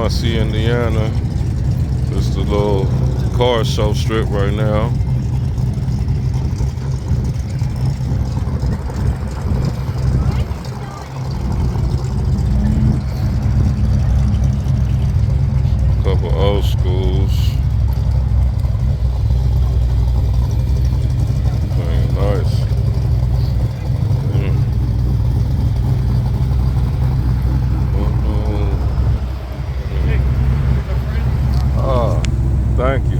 Muncie, Indiana. Just a little car show strip right now. Couple old schools. Very nice. Oh, thank you.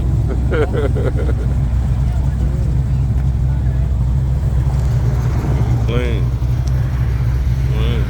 Clean. Clean.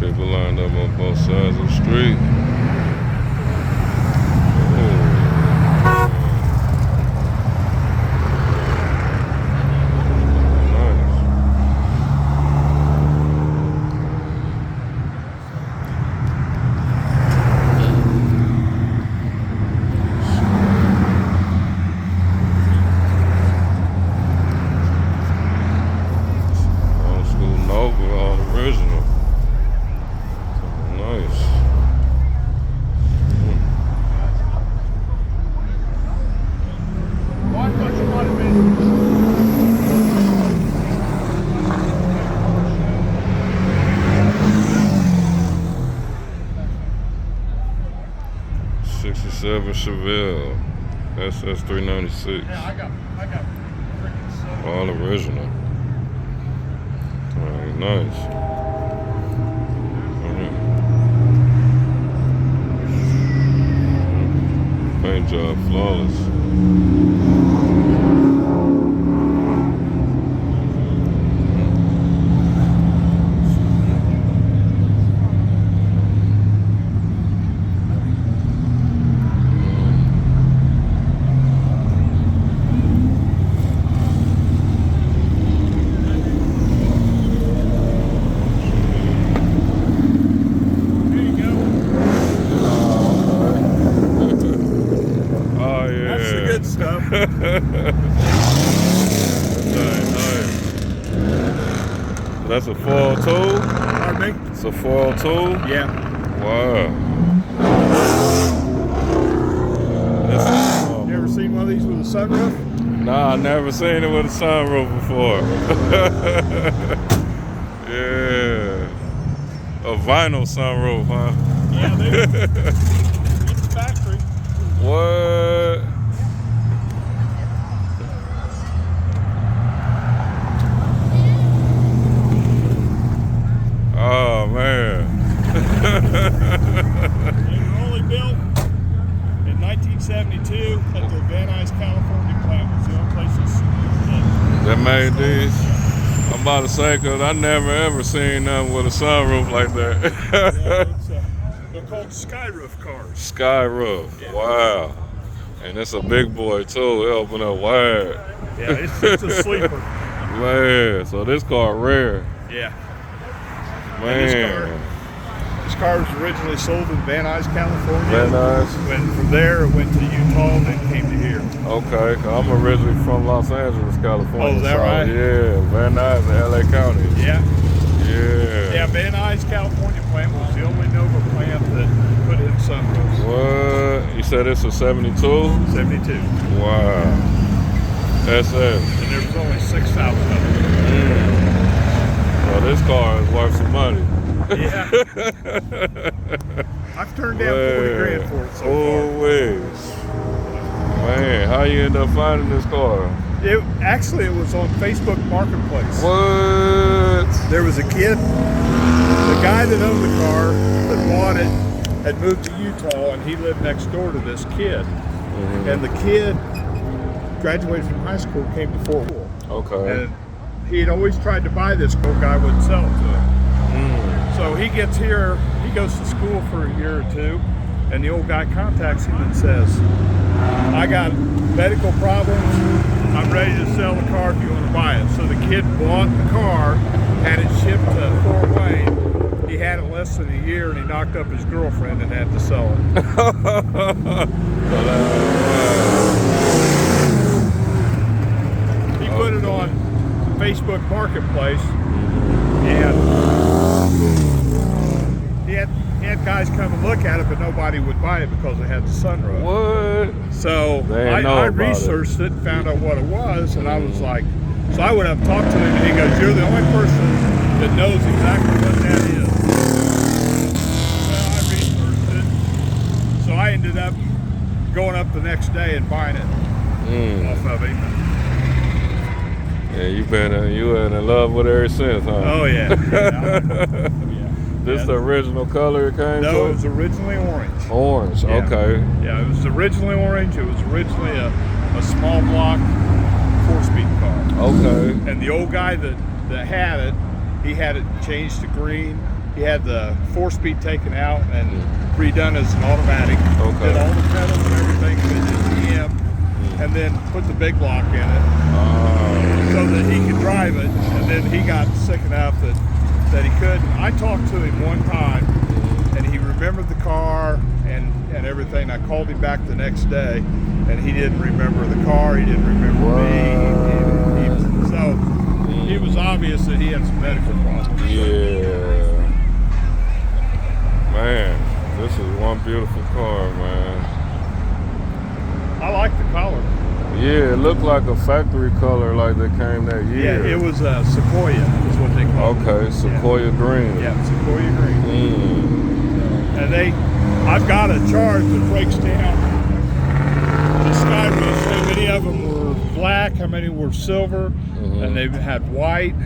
People lined up on both sides of the street. Old school Nova, all original. Nice. 67 Chevelle, SS 396. Yeah, I got freaking stuff. All original. Very nice. Paint job flawless. stuff. Nice. That's a 402? Pardon me? It's a 402? Yeah. Wow. You ever seen one of these with a sunroof? Nah, I never seen it with a sunroof before. Yeah. A vinyl sunroof, huh? Yeah, it's a factory. What? Oh, man. They were only built in 1972 at the Van Nuys, California plant. It was the only place That made these. I'm about to say, because I never ever seen nothing with a sunroof like that. They're called skyroof cars. Skyroof. Yeah. Wow. And it's a big boy, too. It open up wide. Yeah, it's a sleeper. Man, so this car rare. Yeah. Man. This car was originally sold in Van Nuys, California. Van Nuys. From there, it went to Utah and then came to here. Okay, 'cause I'm originally from Los Angeles, California. Oh, is that right? Yeah, Van Nuys in LA County. Yeah. Yeah. Yeah, Van Nuys, California plant was the only Nova plant that put in sunroofs. What? You said it's a 72? 72. Wow. SS. And there was only 6,000 of them. Well, this car is worth some money. Yeah. I've turned down 40 grand for it so far. Oh, man, how you end up finding this car? It was on Facebook Marketplace. What? There was a kid, the guy that owned the car that bought it had moved to Utah and he lived next door to this kid. Mm-hmm. And the kid graduated from high school, came to Fort Worth. Okay. And he had always tried to buy this car, guy wouldn't sell it to him. So he gets here, he goes to school for a year or two, and the old guy contacts him and says, I got medical problems, I'm ready to sell the car if you want to buy it. So the kid bought the car, had it shipped to Fort Wayne. He had it less than a year and he knocked up his girlfriend and had to sell it. He put it on Facebook Marketplace and he had guys come and look at it, but nobody would buy it because it had the sunroof. What? So I researched it and found out what it was, and I was like, so I went up and talked to him, and he goes, you're the only person that knows exactly what that is. Well, I researched it, so I ended up going up the next day and buying it off of him. Yeah, you been in love with it ever since, huh? Oh yeah. This the original color it came to? No, it was originally orange. Orange, Yeah. okay. Yeah, it was originally orange. It was originally a small block 4-speed car. Okay. And the old guy that had it, he had it changed to green. He had the 4-speed taken out and redone as an automatic. Okay. Did all the pedals and everything, and then just EM, and then put the big block in it so that he could drive it. And then he got sick enough that he couldn't. I talked to him one time, and he remembered the car and everything. I called him back the next day, and he didn't remember the car. He didn't remember me. So it was obvious that he had some medical problems. Yeah. Man, this is one beautiful car, man. I like the color. Yeah, it looked like a factory color like they came that year. Yeah, it was Sequoia is what they call it. Okay, Sequoia green. Yeah, Sequoia green. And I've got a chart that breaks down the sky roofs. How many of them were black, how many were silver, and they had white,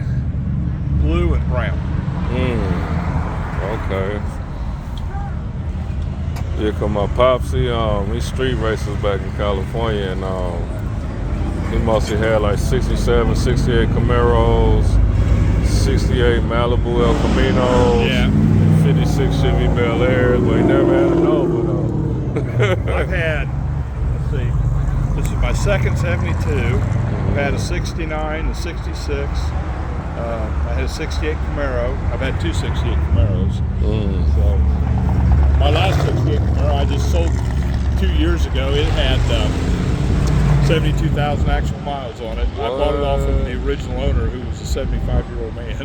blue, and brown. Okay. Yeah, cause my popsy, he street races back in California, and he mostly had like 67, 68 Camaros, 68 Malibu El Caminos, 56 Chevy Bel Airs, but he never had a Nova though. I've had, let's see, this is my second 72. I've had a 69, a 66. I had a 68 Camaro. I've had two 68 Camaros. So my last 68 Camaro I just sold 2 years ago. It had 72,000 actual miles on it. I bought it off of the original owner, who was a 75-year-old man.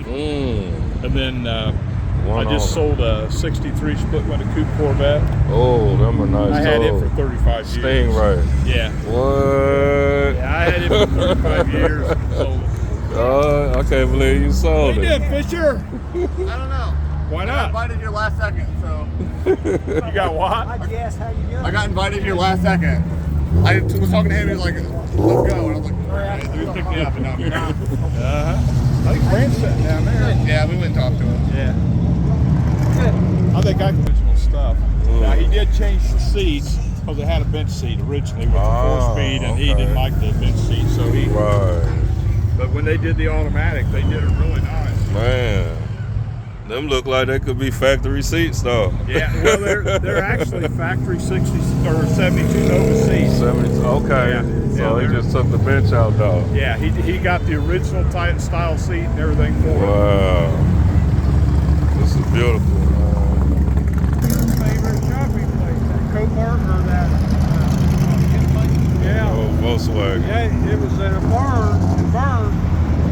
And then I just sold a 63 split window coupe Corvette. Oh, them are nice. I had it for 35 years. Stingray. Yeah. What? Yeah, I had it for 35 years and sold it. I can't believe you sold What it. you did, Fisher? I don't know. Why I got not? invited here last second, so. You got what? Hi Jess, how you doing? I got invited here last second. I was talking to him, he was like, let's go. And I was like, all right, he picked me up and now I'm here. I think Brand's sitting down there. Yeah, we went and talked to him. Yeah. I think I can original stuff. Now he did change the seats because it had a bench seat originally with the 4-speed, and he didn't like the bench seat, so he. Right. But when they did the automatic, they did it really nice. Man, them look like they could be factory seats though. Yeah, well they're actually factory 60 or 72 Nova seats. 70. Okay. Yeah. So Yeah, he just took the bench out though. Yeah, he got the original style seat and everything for it. Wow. This is beautiful. Favorite shopping place, that Copart or that? Yeah. Oh, Volkswagen. Yeah, it was at a barn and burned,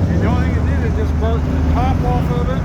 and the only thing it did is just burnt the top off of it